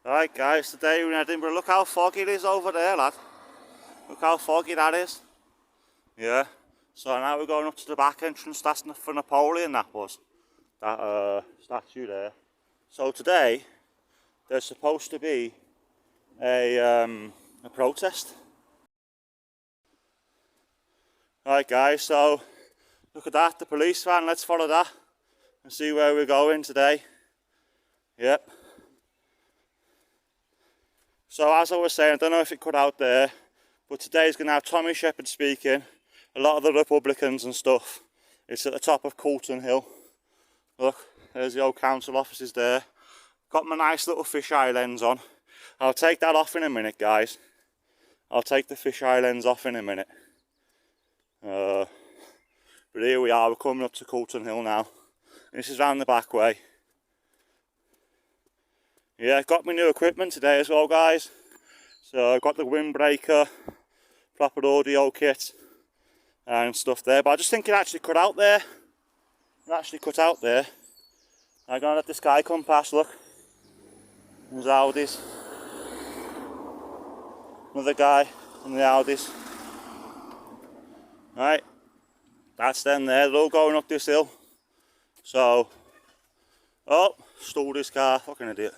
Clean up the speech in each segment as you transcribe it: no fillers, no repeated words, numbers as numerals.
Right guys, today we're in Edinburgh. Look how foggy it is over there, lad. Look how foggy that is. Yeah. So now we're going up to the back entrance. That's for Napoleon, that was. That statue there. So today, there's supposed to be a protest. Right guys, so look at that, the police van. Let's follow that and see where we're going today. Yep. So as I was saying, I don't know if it cut out there, but today's going to have Tommy Shepherd speaking, a lot of the Republicans and stuff. It's at the top of Coulton Hill. Look, there's the old council offices there. Got my nice little fisheye lens on. I'll take that off in a minute, guys. I'll take the fisheye lens off in a minute. But here we are, we're coming up to Coulton Hill now. This is round the back way. Yeah, got my new equipment today as well, guys. So I've got the windbreaker, proper audio kit and stuff there. But I just think it actually cut out there. It actually cut out there. I'm gonna let this guy come past, look. There's Audis. Another guy in the Audis. Right, that's them there, they're all going up this hill. So, oh, stole this car, fucking idiot.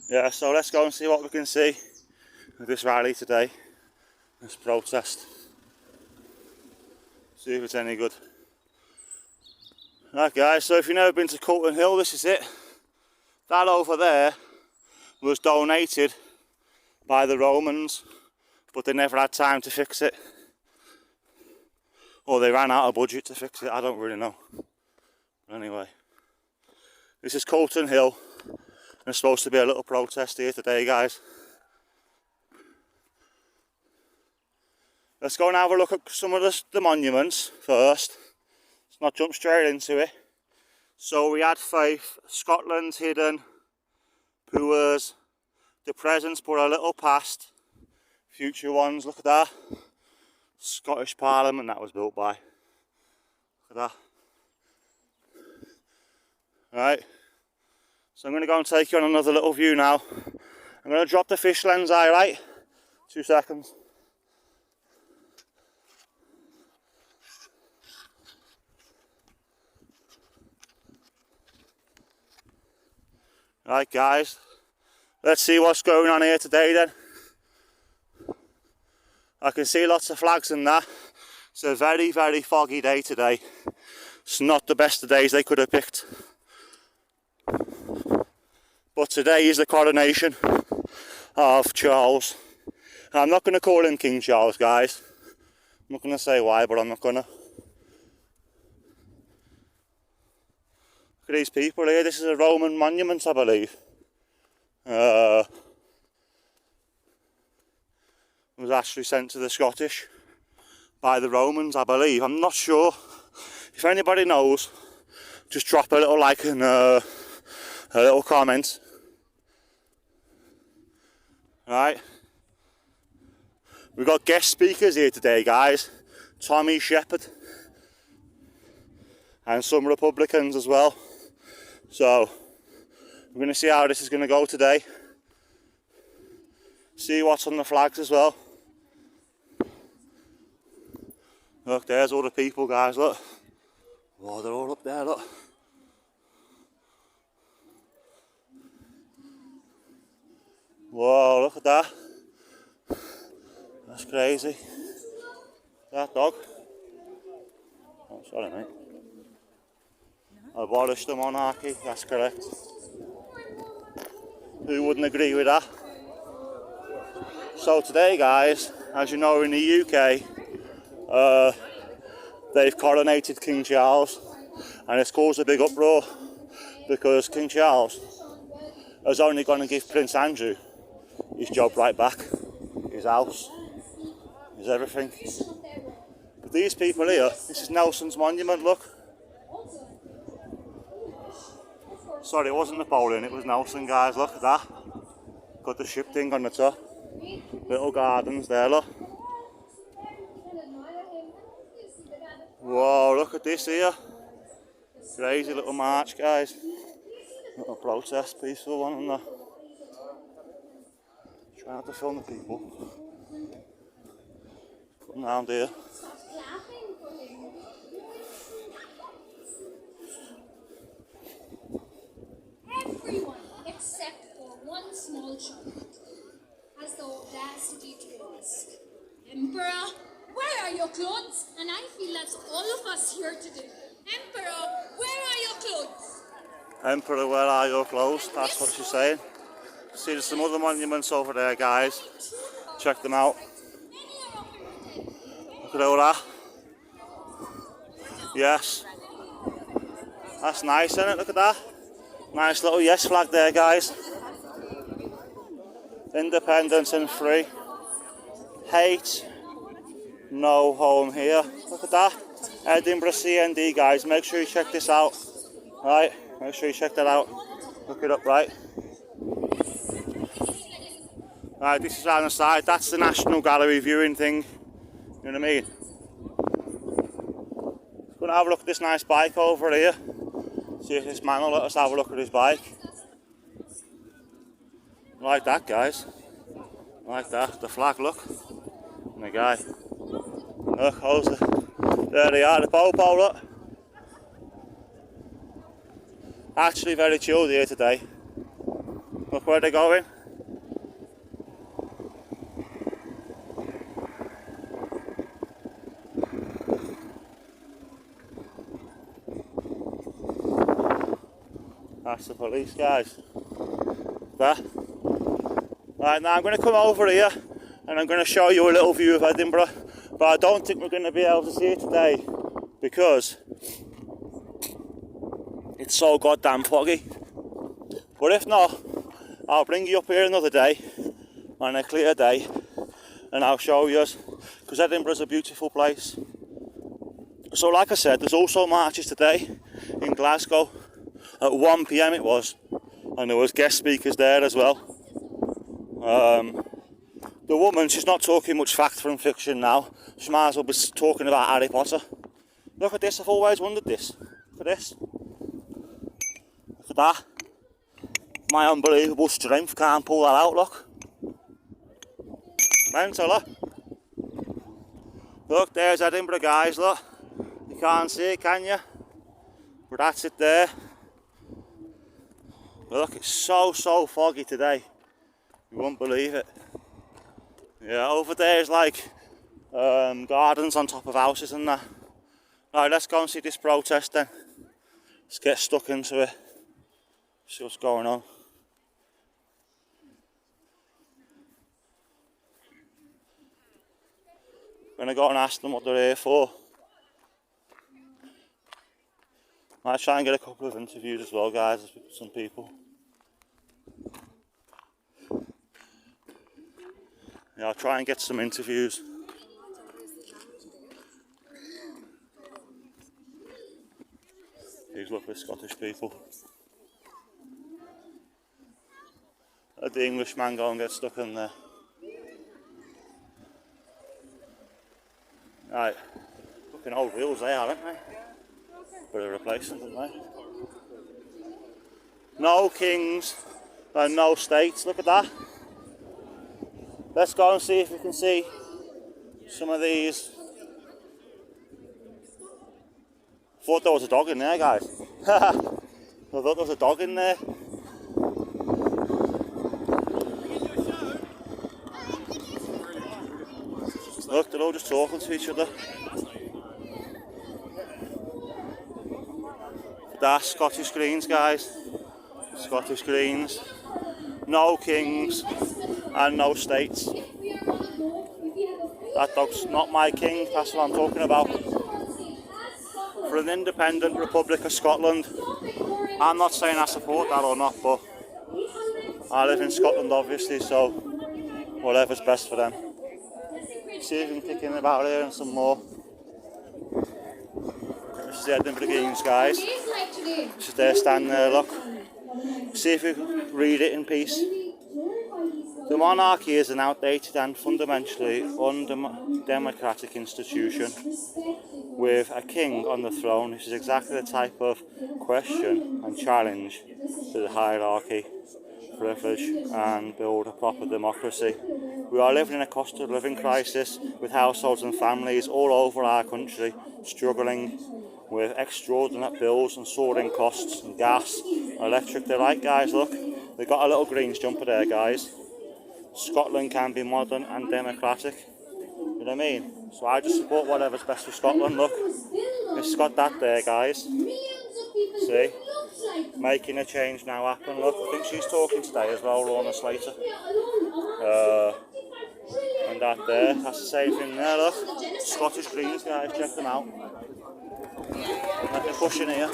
Yeah, so let's go and see what we can see with this rally today, this protest. See if it's any good. Right guys, so if you've never been to Coulton Hill, this is it. That over there was donated by the Romans, but they never had time to fix it. Or they ran out of budget to fix it, I don't really know. But anyway, this is Coulton Hill. There's supposed to be a little protest here today, guys. Let's go and have a look at some of the monuments first. Let's not jump straight into it. So we had Faith, Scotland's hidden, Poors, the presents put a little past, future ones, look at that. Scottish Parliament, that was built by. Look at that. Right. So I'm going to go and take you on another little view now. I'm going to drop the fish lens eye, right? 2 seconds. Right guys, let's see what's going on here today then. I can see lots of flags and that. It's a very, very foggy day today. It's not the best of days they could have picked. But today is the coronation of Charles. And I'm not going to call him King Charles, guys. I'm not going to say why, but I'm not going to. Look at these people here. This is a Roman monument, I believe. It was actually sent to the Scottish by the Romans, I believe. I'm not sure. If anybody knows, just drop a little like and a little comment. Right, we've got guest speakers here today, guys. Tommy Shepherd and some Republicans as well. So we're going to see how this is going to go today. See what's on the flags as well. Look, there's all the people, guys, look. Oh, they're all up there, look. Whoa, look at that. That's crazy. That dog. Oh, sorry, mate. Abolish the monarchy, that's correct. Who wouldn't agree with that? So today, guys, as you know, in the UK, they've coronated King Charles, and it's caused a big uproar because King Charles is only going to give Prince Andrew his job right back, his house, his everything. But these people here, this is Nelson's monument, look. Sorry, it wasn't Napoleon, it was Nelson, guys, look at that. Got the ship thing on the top. Little gardens there, look. Whoa, look at this here. Crazy little march, guys. Little protest, peaceful one, and that. Trying to film the people. Putting around here. Everyone except for one small child has the audacity to ask, Emperor, where are your clothes? And I feel that's all of us here today. Emperor, where are your clothes? Emperor, where are your clothes? That's what she's saying. See, there's some other monuments over there, guys. Check them out. Look at all that. Yes. That's nice, isn't it? Look at that. Nice little yes flag there, guys. Independence and free. Hate. No home here. Look at that. Edinburgh CND, guys. Make sure you check this out. Right? Make sure you check that out. Look it up, right? Right, this is on the side. That's the National Gallery viewing thing. You know what I mean? Gonna have a look at this nice bike over here. See if this man will let us have a look at his bike. Like that, guys. Like that. The flag, look. And the guy. Look, there they are, the popo, look. Actually very chilled here today. Look where they're going. That's the police, guys. That. Right, now I'm going to come over here and I'm going to show you a little view of Edinburgh, but I don't think we're going to be able to see it today because it's so goddamn foggy. But if not, I'll bring you up here another day on a clear day and I'll show you, because Edinburgh's a beautiful place. So like I said, there's also marches today in Glasgow. At 1 PM it was, and there was guest speakers there as well. The woman, she's not talking much fact from fiction now. She might as well be talking about Harry Potter. Look at this, I've always wondered this. Look at this. Look at that. My unbelievable strength can't pull that out, look. Mental, look. Look, there's Edinburgh, guys, look. You can't see it, can you? But that's it there. Look, it's so foggy today. You won't believe it. Yeah, over there is like gardens on top of houses and that. Right, let's go and see this protest then. Let's get stuck into it. See what's going on. I'm gonna go and ask them what they're here for. Might try and get a couple of interviews as well, guys, with some people. Yeah, I'll try and get some interviews. These lovely Scottish people. Let the Englishman go and get stuck in there. Right, fucking old wheels they are, aren't they? Bit of replacement, aren't they? No kings and no states, look at that. Let's go and see if we can see some of these. Thought there was a dog in there, guys. I thought there was a dog in there. Look, they're all just talking to each other. That's Scottish Greens, guys. Scottish Greens. No kings and no states. That dog's not my king, that's what I'm talking about. For an independent Republic of Scotland, I'm not saying I support that or not, but I live in Scotland obviously, so whatever's best for them. See if we can kick in about here and some more. This is the Edinburgh Games, guys. This is their stand there, look. See if we can read it in peace. The monarchy is an outdated and fundamentally undemocratic institution. with a king on the throne, which is exactly the type of question and challenge to the hierarchy, privilege, and build a proper democracy. We are living in a cost of living crisis with households and families all over our country struggling with extraordinary bills and soaring costs and gas, electric. They're right, guys, look, they've got a little Greens jumper there, guys. Scotland can be modern and democratic. You know what I mean? So I just support whatever's best for Scotland. Look, it's got that there, guys. See? Making a change now happen. Look, I think she's talking today as well, Lorna Slater. And that there, that's the same thing there, look. Scottish Greens, guys, check them out. Let me push in here.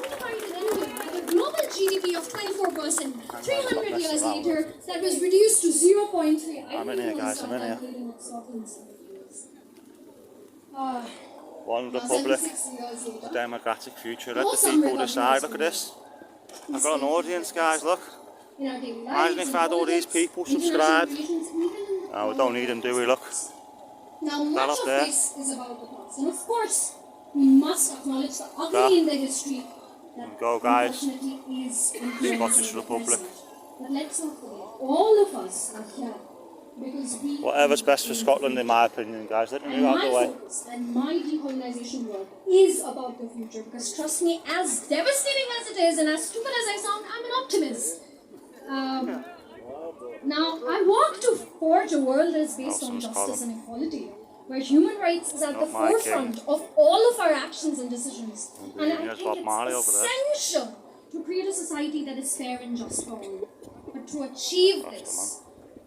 Global GDP of 24%, 300 years later, that was reduced to 0.3. I'm in here, guys, I'm in here. One republic, democratic future. Let the people decide. Look at this. I've got an audience, guys, look. Imagine if I had all these people subscribed. Oh, we don't need them, do we? Look. Now, much of this is about the past. And of course, we must acknowledge the ugly in the history that go, guys. unfortunately is Scottish Republic. But let's not forget, all of us are here because we... Whatever's best for Scotland, in my opinion, guys. Let me move out of the way. And my decolonisation work is about the future because, trust me, as devastating as it is and as stupid as I sound, I'm an optimist. Now, I walk to forge a world that is based on justice and equality, where human rights is at the forefront of all of our actions and decisions. And I think it's essential to create a society that is fair and just for all. But to achieve this,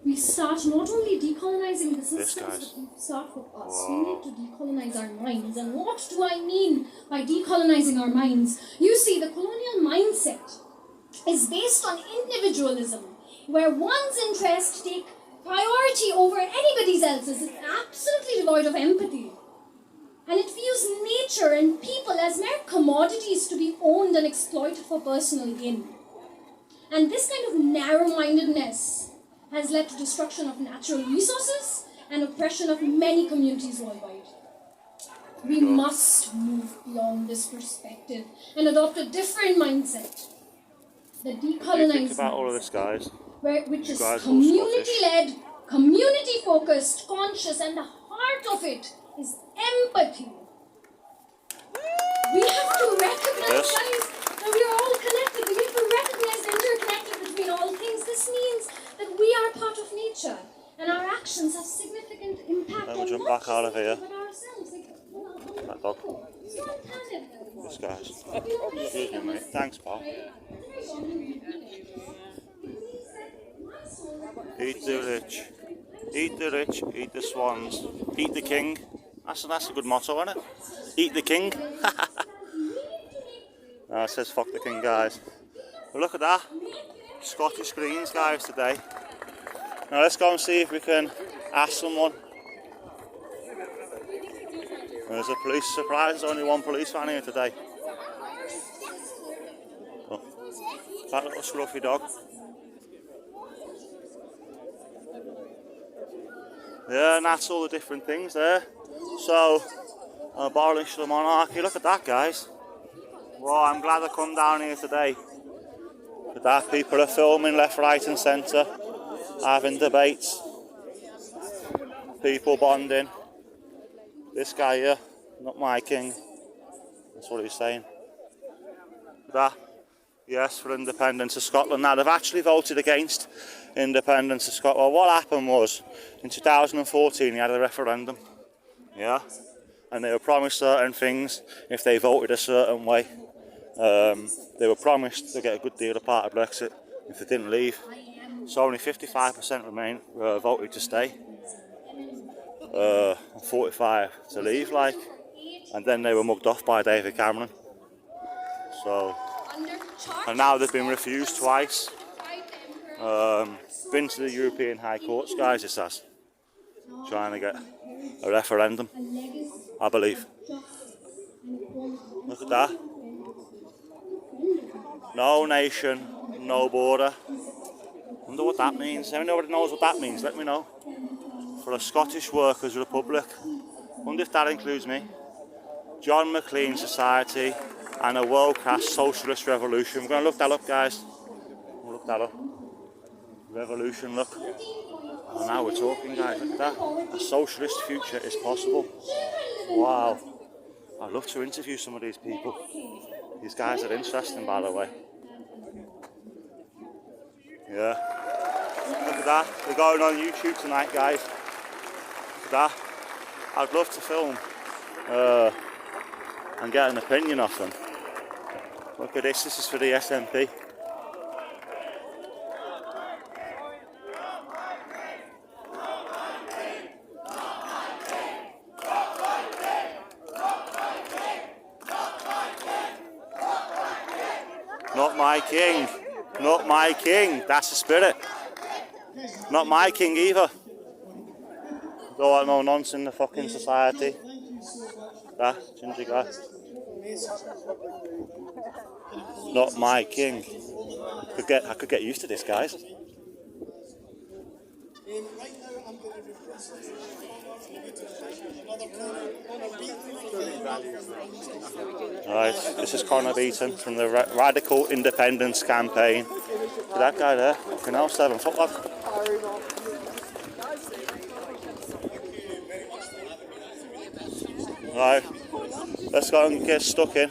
we start not only decolonizing the systems, but we start with us. We need to decolonize our minds. And what do I mean by decolonizing our minds? You see, the colonial mindset is based on individualism, where one's interests take priority over anybody's else's. It's absolutely devoid of empathy. And it views nature and people as mere commodities to be owned and exploited for personal gain. And this kind of narrow-mindedness has led to destruction of natural resources and oppression of many communities worldwide. We must move beyond this perspective and adopt a different mindset. The decolonized about all of this, guys? Which is community-led, community-focused, conscious, and the heart of it is empathy. We have to recognize, guys, that we are all connected. We have to recognize the interconnected between all things. This means that we are part of nature, and our actions have significant impact on jump not back out of here. but ourselves. That dog. This guy's. Excuse me, mate. Thanks, pal. Eat the rich. Eat the rich, eat the swans, eat the king. That's a good motto, isn't it? Eat the king. No, it says fuck the king, guys. But look at that. Scottish Greens, guys, today. Now let's go and see if we can ask someone. There's a police surprise, there's only one police van here today. Oh, that little scruffy dog. Yeah, and that's all the different things there. So, abolish the monarchy. Look at that, guys. Well, I'm glad I come down here today. Look at that. People are filming left, right and centre. Having debates. People bonding. This guy here, not my king. That's what he's saying. That. Yes, for independence of Scotland. Now, they've actually voted against independence of Scotland. Well, what happened was, in 2014, he had a referendum. Yeah? And they were promised certain things if they voted a certain way. They were promised to get a good deal of part of Brexit if they didn't leave. So only 55% voted to stay. 45 to leave, like. And then they were mugged off by David Cameron. So... And now they've been refused twice. Been to the European High Courts, guys, it says. Trying to get a referendum, I believe. Look at that. No nation, no border. Wonder what that means. Anybody knows what that means? Let me know. For a Scottish Workers' Republic. Wonder if that includes me. John McLean Society and a world-class socialist revolution. We're going to look that up, guys. We'll look that up. Revolution, look. Oh, now we're talking, guys. Look at that. A socialist future is possible. Wow. I'd love to interview some of these people. These guys are interesting, by the way. Yeah. Look at that. We're going on YouTube tonight, guys. Look at that. I'd love to film and get an opinion of them. Look at this. This is for the SNP. Not my king. Not my king. That's the spirit. Not my king either. Don't want no nonsense in the fucking society. That ginger guy. Not my king. I could get used to this, guys. Right, this is Conor Beaton from the Radical Independence Campaign. Look at that guy there. Fucking hell, 7 foot lad. Right, let's go and get stuck in.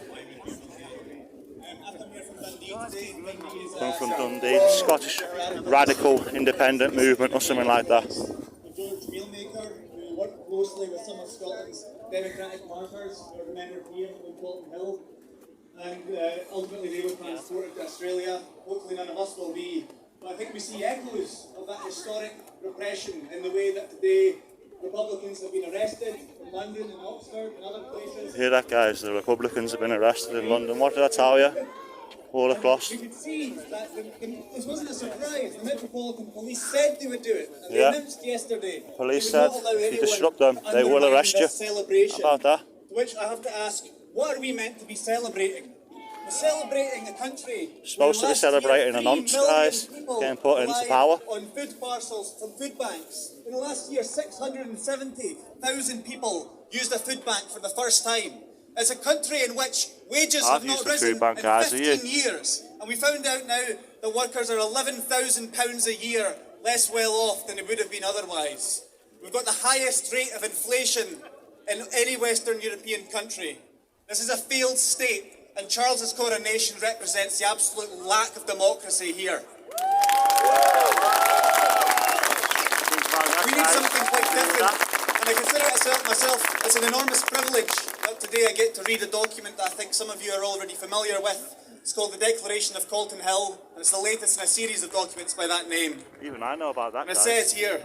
Come from Dundee, Scottish Radical Independent Movement or something like that. Who worked closely with some of Scotland's democratic martyrs who are remembered here on Bolton Hill, and ultimately they were transported to Australia. Hopefully none of us will be, but I think we see echoes of that historic repression in the way that today Republicans have been arrested in London and Oxford and other places. Hear that, guys? The Republicans have been arrested in London. What did I tell you? All across. We could see that this wasn't a surprise. The Metropolitan Police said they would do it. And they Yeah. announced yesterday. Police said if you disrupt them, they will arrest you. Celebration. How about that? To which I have to ask, what are we meant to be celebrating? We're celebrating a country. Supposed to be celebrating a nonce, guys, getting put into power. On food parcels from food banks. In the last year, 670,000 people used a food bank for the first time. It's a country in which wages have not risen in 15 years. And we found out now that workers are £11,000 a year less well off than they would have been otherwise. We've got the highest rate of inflation in any Western European country. This is a failed state, and Charles's coronation represents the absolute lack of democracy here. We need something quite different, and I consider it myself as an enormous privilege that today I get to read a document that I think some of you are already familiar with. It's called the Declaration of Calton Hill, and it's the latest in a series of documents by that name. Even I know about that, And it guys. says here,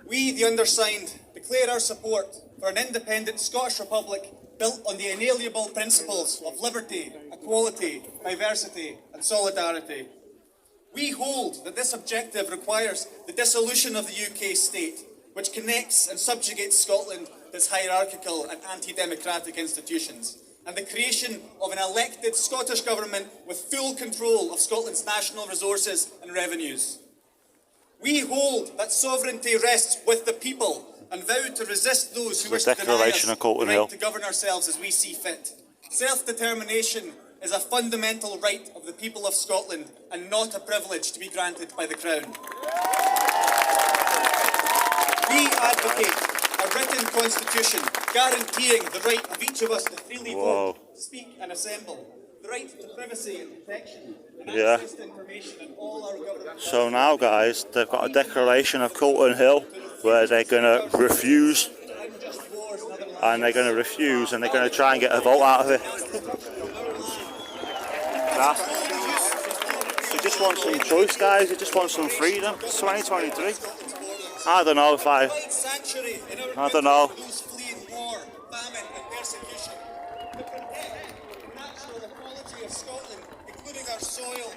we, the undersigned, declare our support for an independent Scottish Republic built on the inalienable principles of liberty, equality, diversity and solidarity. We hold that this objective requires the dissolution of the UK state, which connects and subjugates Scotland to its hierarchical and anti-democratic institutions, and the creation of an elected Scottish Government with full control of Scotland's national resources and revenues. We hold that sovereignty rests with the people and vow to resist those who wish to deny us the right to govern ourselves as we see fit. Self-determination is a fundamental right of the people of Scotland and not a privilege to be granted by the Crown. We advocate a written constitution guaranteeing the right of each of us to freely vote, speak and assemble, the right to privacy and protection, and access to information in all our government. So now, guys, they've got a declaration of Calton Hill where they're going to refuse, and they're going to try and get a vote out of it. You just want some choice, guys. You just want some freedom. It's 2023. I don't know if I don't know. Those fleeing war, famine and persecution, to protect the natural equality of Scotland, including our soil,